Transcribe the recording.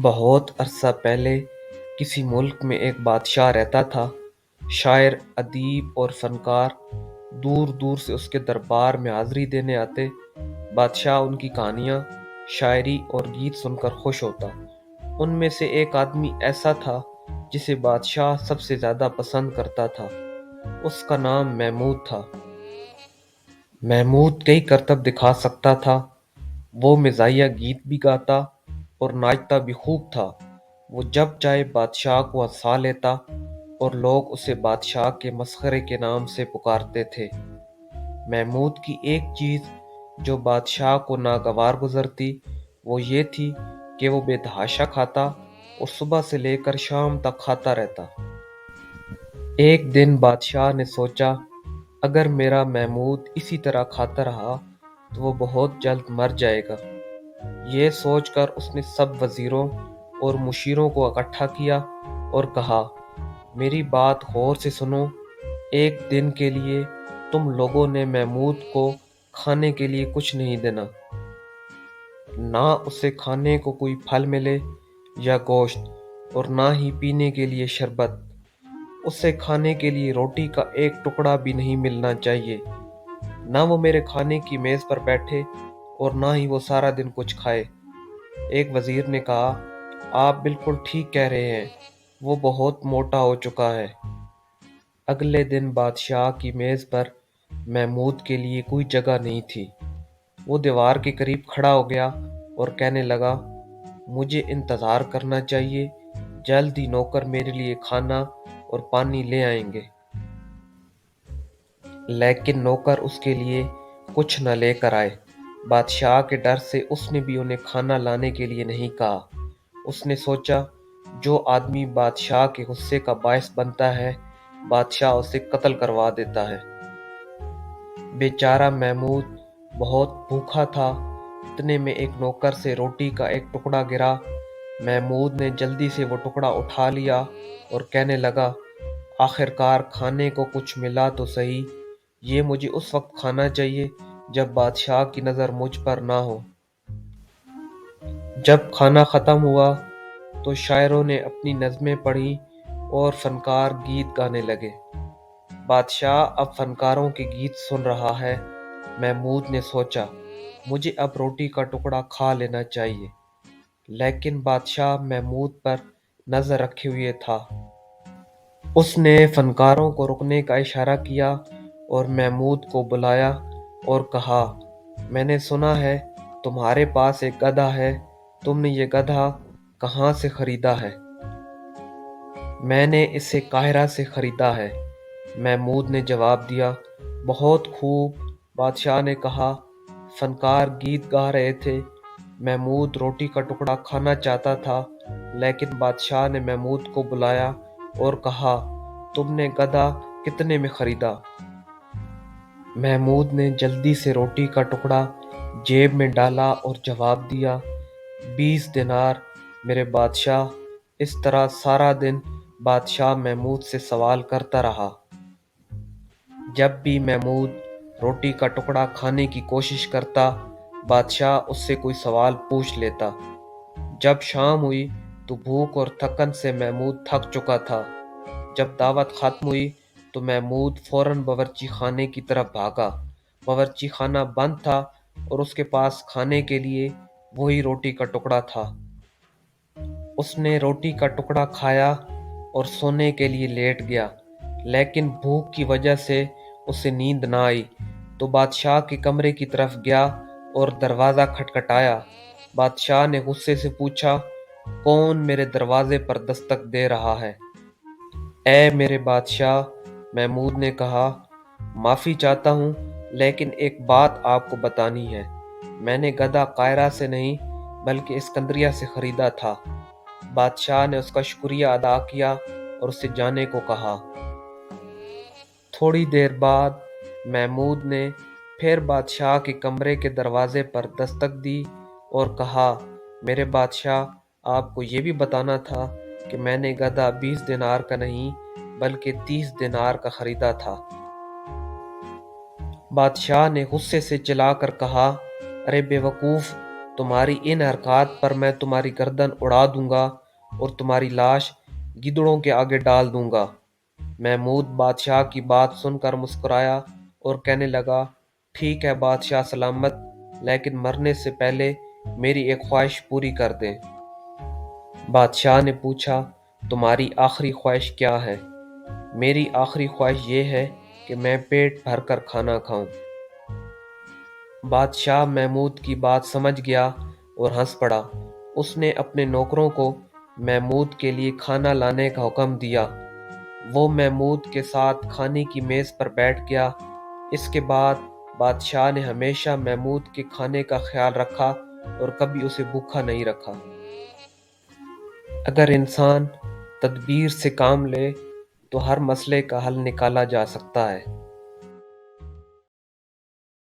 بہت عرصہ پہلے کسی ملک میں ایک بادشاہ رہتا تھا۔ شاعر، ادیب اور فنکار دور دور سے اس کے دربار میں حاضری دینے آتے۔ بادشاہ ان کی کہانیاں، شاعری اور گیت سن کر خوش ہوتا۔ ان میں سے ایک آدمی ایسا تھا جسے بادشاہ سب سے زیادہ پسند کرتا تھا۔ اس کا نام محمود تھا۔ محمود کئی کرتب دکھا سکتا تھا۔ وہ مزاحیہ گیت بھی گاتا اور ناچتا بھی خوب تھا۔ وہ جب چاہے بادشاہ کو ہنسا لیتا اور لوگ اسے بادشاہ کے مسخرے کے نام سے پکارتے تھے۔ محمود کی ایک چیز جو بادشاہ کو ناگوار گزرتی وہ یہ تھی کہ وہ بے تحاشا کھاتا اور صبح سے لے کر شام تک کھاتا رہتا۔ ایک دن بادشاہ نے سوچا، اگر میرا محمود اسی طرح کھاتا رہا تو وہ بہت جلد مر جائے گا۔ یہ سوچ کر اس نے سب وزیروں اور مشیروں کو اکٹھا کیا اور کہا، میری بات غور سے سنو۔ ایک دن کے لیے تم لوگوں نے محمود کو کھانے کے لیے کچھ نہیں دینا، نہ اسے کھانے کو کوئی پھل ملے یا گوشت، اور نہ ہی پینے کے لیے شربت۔ اسے کھانے کے لیے روٹی کا ایک ٹکڑا بھی نہیں ملنا چاہیے۔ نہ وہ میرے کھانے کی میز پر بیٹھے اور نہ ہی وہ سارا دن کچھ کھائے۔ ایک وزیر نے کہا، آپ بالکل ٹھیک کہہ رہے ہیں، وہ بہت موٹا ہو چکا ہے۔ اگلے دن بادشاہ کی میز پر محمود کے لیے کوئی جگہ نہیں تھی۔ وہ دیوار کے قریب کھڑا ہو گیا اور کہنے لگا، مجھے انتظار کرنا چاہیے، جلد ہی نوکر میرے لیے کھانا اور پانی لے آئیں گے۔ لیکن نوکر اس کے لیے کچھ نہ لے کر آئے۔ بادشاہ کے ڈر سے اس نے بھی انہیں کھانا لانے کے لیے نہیں کہا۔ اس نے سوچا، جو آدمی بادشاہ کے غصے کا باعث بنتا ہے، بادشاہ اسے قتل کروا دیتا ہے۔ بیچارہ محمود بہت بھوکا تھا۔ اتنے میں ایک نوکر سے روٹی کا ایک ٹکڑا گرا۔ محمود نے جلدی سے وہ ٹکڑا اٹھا لیا اور کہنے لگا، آخر کار کھانے کو کچھ ملا تو صحیح۔ یہ مجھے اس وقت کھانا چاہیے جب بادشاہ کی نظر مجھ پر نہ ہو۔ جب کھانا ختم ہوا تو شاعروں نے اپنی نظمیں پڑھیں اور فنکار گیت گانے لگے۔ بادشاہ اب فنکاروں کے گیت سن رہا ہے۔ محمود نے سوچا، مجھے اب روٹی کا ٹکڑا کھا لینا چاہیے۔ لیکن بادشاہ محمود پر نظر رکھے ہوئے تھا۔ اس نے فنکاروں کو رکنے کا اشارہ کیا اور محمود کو بلایا اور کہا، میں نے سنا ہے تمہارے پاس ایک گدھا ہے، تم نے یہ گدھا کہاں سے خریدا ہے؟ میں نے اسے قاہرہ سے خریدا ہے، محمود نے جواب دیا۔ بہت خوب، بادشاہ نے کہا۔ فنکار گیت گا رہے تھے۔ محمود روٹی کا ٹکڑا کھانا چاہتا تھا، لیکن بادشاہ نے محمود کو بلایا اور کہا، تم نے گدھا کتنے میں خریدا؟ محمود نے جلدی سے روٹی کا ٹکڑا جیب میں ڈالا اور جواب دیا، 20 دینار میرے بادشاہ۔ اس طرح سارا دن بادشاہ محمود سے سوال کرتا رہا۔ جب بھی محمود روٹی کا ٹکڑا کھانے کی کوشش کرتا، بادشاہ اس سے کوئی سوال پوچھ لیتا۔ جب شام ہوئی تو بھوک اور تھکن سے محمود تھک چکا تھا۔ جب دعوت ختم ہوئی تو محمود فوراً باورچی خانے کی طرف بھاگا۔ باورچی خانہ بند تھا اور اس کے پاس کھانے کے لیے وہی روٹی کا ٹکڑا تھا۔ اس نے روٹی کا ٹکڑا کھایا اور سونے کے لیے لیٹ گیا، لیکن بھوک کی وجہ سے اسے نیند نہ آئی تو بادشاہ کے کمرے کی طرف گیا اور دروازہ کھٹکھٹایا۔ بادشاہ نے غصے سے پوچھا، کون میرے دروازے پر دستک دے رہا ہے؟ اے میرے بادشاہ، محمود نے کہا، معافی چاہتا ہوں، لیکن ایک بات آپ کو بتانی ہے۔ میں نے گدھا قاہرہ سے نہیں بلکہ اسکندریہ سے خریدا تھا۔ بادشاہ نے اس کا شکریہ ادا کیا اور اسے جانے کو کہا۔ تھوڑی دیر بعد محمود نے پھر بادشاہ کے کمرے کے دروازے پر دستک دی اور کہا، میرے بادشاہ، آپ کو یہ بھی بتانا تھا کہ میں نے گدھا 20 دینار کا نہیں بلکہ 30 دینار کا خریدا تھا۔ بادشاہ نے غصے سے چلا کر کہا، ارے بے وقوف، تمہاری ان حرکات پر میں تمہاری گردن اڑا دوں گا اور تمہاری لاش گدڑوں کے آگے ڈال دوں گا۔ محمود بادشاہ کی بات سن کر مسکرایا اور کہنے لگا، ٹھیک ہے بادشاہ سلامت، لیکن مرنے سے پہلے میری ایک خواہش پوری کر دیں۔ بادشاہ نے پوچھا، تمہاری آخری خواہش کیا ہے؟ میری آخری خواہش یہ ہے کہ میں پیٹ بھر کر کھانا کھاؤں۔ بادشاہ محمود کی بات سمجھ گیا اور ہنس پڑا۔ اس نے اپنے نوکروں کو محمود کے لیے کھانا لانے کا حکم دیا۔ وہ محمود کے ساتھ کھانے کی میز پر بیٹھ گیا۔ اس کے بعد بادشاہ نے ہمیشہ محمود کے کھانے کا خیال رکھا اور کبھی اسے بھوکا نہیں رکھا۔ اگر انسان تدبیر سے کام لے تو ہر مسئلے کا حل نکالا جا سکتا ہے۔